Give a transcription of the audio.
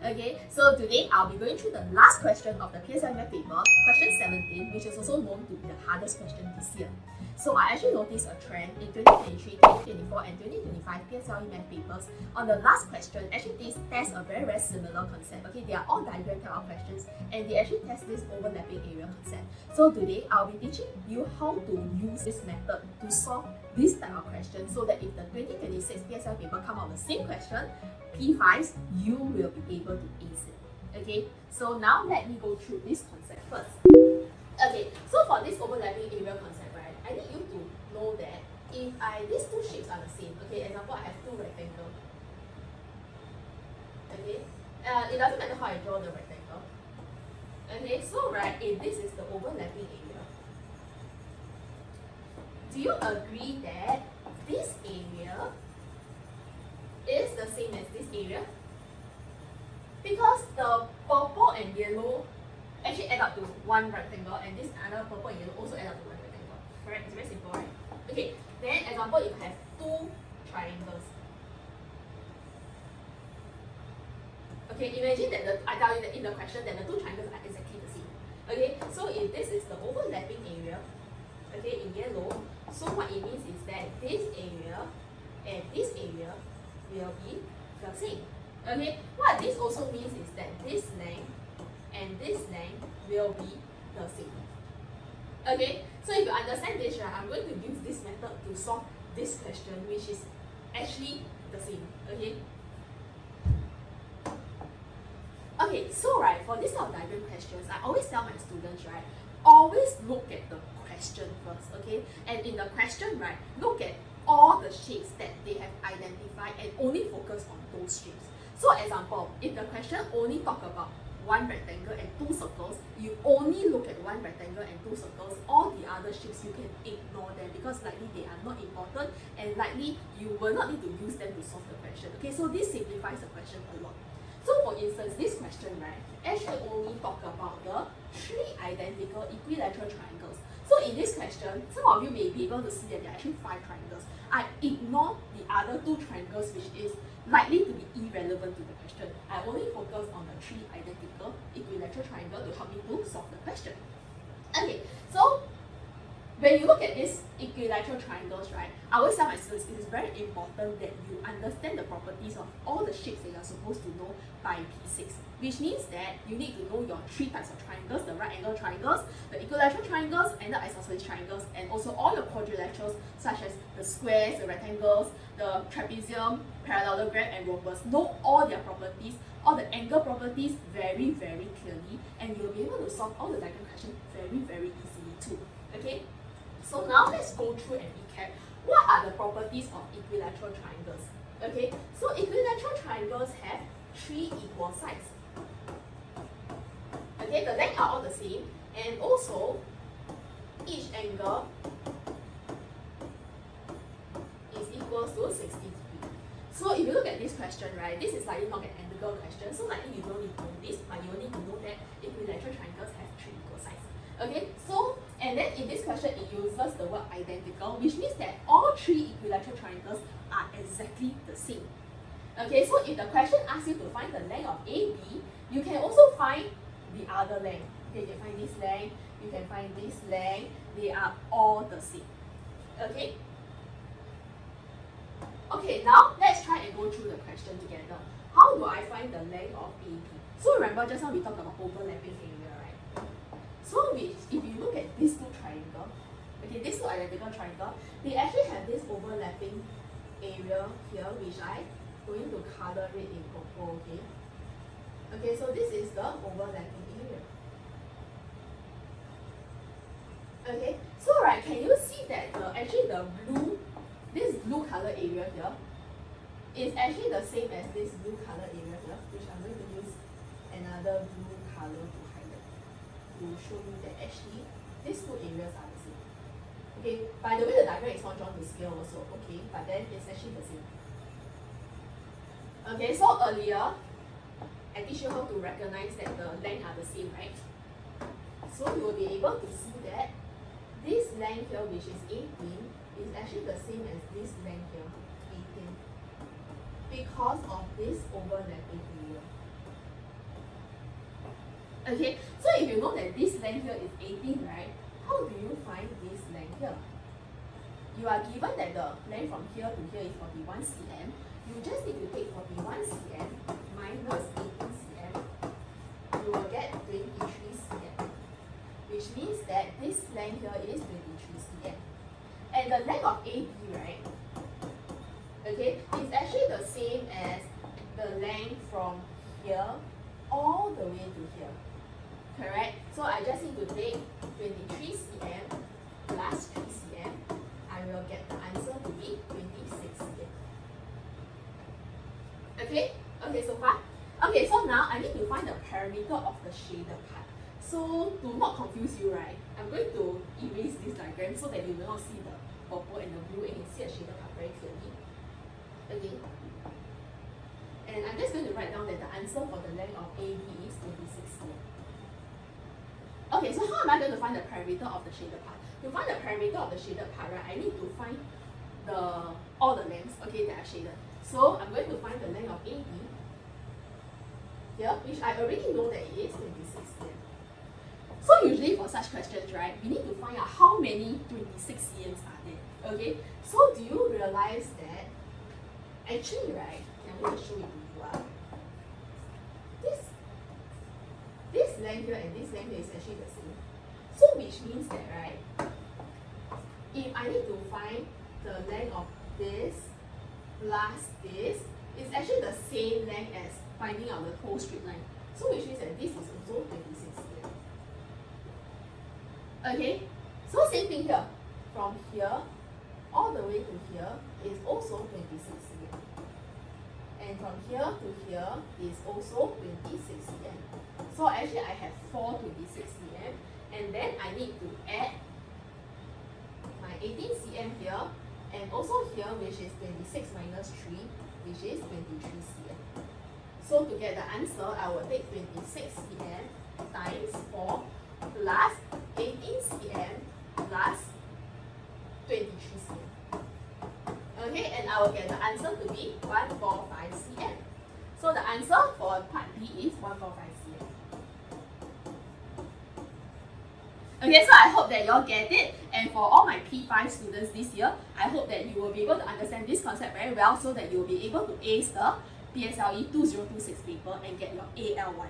Okay, so today I'll be going through the last question of the PSLE Math Paper, question 17, which is also known to be the hardest question this year. So I actually noticed a trend in 2023, 2024 and 2025 PSLE Math Papers. On the last question, actually this tests a very similar concept. Okay, they are all diagram type of questions and they actually test this overlapping area concept. So today I'll be teaching you how to use this method to solve this type of question so that if the 2026 PSLE paper come out with the same question, P5s, you will be able to ace it. Okay, so now let me go through this concept first. Okay, so for this overlapping area concept, right, I need you to know that if these two shapes are the same, okay, example, I have two rectangles. Okay, it doesn't matter how I draw the rectangle. Okay, so right, if this is the overlapping area, do you agree that this area is the same as this area? Because the purple and yellow actually add up to one rectangle and this other purple and yellow also add up to one rectangle. Correct? It's very simple, right? Okay, then example, if I have two triangles. Okay, imagine that I tell you that in the question that the two triangles are exactly the same. Okay, so if this is the overlapping area, okay, in yellow, so what it means is that this area and this area will be the same. Okay, what this also means is that this length and this length will be the same. Okay, so if you understand this, right, I'm going to use this method to solve this question, which is actually the same. Okay. Okay, so right, for this kind of diagram questions, I always tell my students, right, always look at the question first, okay? And in the question, right, look at all the shapes that they have identified and only focus on those shapes. So example, if the question only talk about one rectangle and two circles, you only look at one rectangle and two circles, all the other shapes you can ignore them because likely they are not important and likely you will not need to use them to solve the question. Okay, so this simplifies the question a lot. So for instance, this question, right, actually only talk about the three identical equilateral triangles. So in this question, some of you may be able to see that there are actually 5 triangles. I ignore the other 2 triangles which is likely to be irrelevant to the question. I only focus on the 3 identical equilateral triangles to help me to solve the question. Okay, so when you look at these equilateral triangles, right, I always tell my students it is very important that you understand the properties of all the shapes that you are supposed to know by P6, which means that you need to know your 3 types of triangles, the right angle triangles, the equilateral triangles, and the isosceles triangles, and also all your quadrilaterals such as the squares, the rectangles, the trapezium, parallelogram, and rhombus. Know all their properties, all the angle properties very clearly, and you'll be able to solve all the diagram questions very easily too. Okay? So now let's go through and recap what are the properties of equilateral triangles. Okay, so equilateral triangles have 3 equal sides. Okay, the lengths are all the same and also each angle is equal to 60 degrees. So if you look at this question, right, this is likely not an angle question, so likely you don't need to know this, but you need to know that equilateral triangles have 3 equal sides. Okay, so and then in this question it uses the word identical, which means that all 3 equilateral triangles are exactly the same. Okay, so if the question asks you to find the length of AB, you can also find the other length. Okay, you can find this length, you can find this length, they are all the same. Okay? Okay, now let's try and go through the question together. How do I find the length of AB? So remember just now we talked about overlapping area, right? So if you look at these 2 triangles, okay, these 2 identical triangles, they actually have this overlapping area here, which I'm going to color it in purple, okay? Okay, so this is the overlapping area. Okay, so right, can you see that actually this blue color area here is actually the same as this blue color area here, which I'm going to use another blue color to highlight to show you that actually these 2 areas are the same. Okay, by the way, the diagram is not drawn to scale also, okay, but then it's actually the same. Okay, so earlier I teach you how to recognize that the lengths are the same, right? So you will be able to see that this length here, which is 18, is actually the same as this length here, 18, because of this overlapping area. Okay, so if you know that this length here is 18, right, how do you find this length here? You are given that the length from here to here is 41 cm. You just need to take 41 cm minus 18 cm. You will get 23 cm, which means that this length here is 23 cm. And the length of AB, right, okay, is actually the same as the length from here all the way to here. Correct? So I just need to take 23 cm plus 3 cm. I will get the answer to be 26 cm. Okay? Okay, so far? Okay, so now I need to find the perimeter of the shaded part. So to not confuse you, right, I'm going to erase this diagram so that you will not see the purple and the blue and you see the shaded part very clearly. Okay? And I'm just going to write down that the answer for the length of AB is 26 cm. Okay, so how am I going to find the perimeter of the shaded part? To find the perimeter of the shaded part, right, I need to find all the lengths, okay, that are shaded. So I'm going to find the length of AB here, which I already know that it is 26 cm. So usually for such questions, right, we need to find out how many 26 cms are there. Okay, so do you realize that actually, right, I'm going to show it to you. This length here and this length here is actually the same. So which means that, right, if I need to find the length of this plus this, it's actually the same length as finding out the whole straight line. So which means that this is also 26 cm. Okay, so same thing here. From here all the way to here is also 26 cm. And from here to here is also 26 cm. So actually I have 4 26 cm, and then I need to add my 18 cm here, and also here, which is 26 minus 3, which is 23 cm. So to get the answer, I will take 26 cm times 4 plus 18 cm plus 23 cm. Okay, and I will get the answer to be 145 cm. So the answer for part B is 145 cm. Okay, so I hope that you all get it, and for all my P5 students this year, I hope that you will be able to understand this concept very well so that you will be able to ace the PSLE 2026 paper and get your AL1.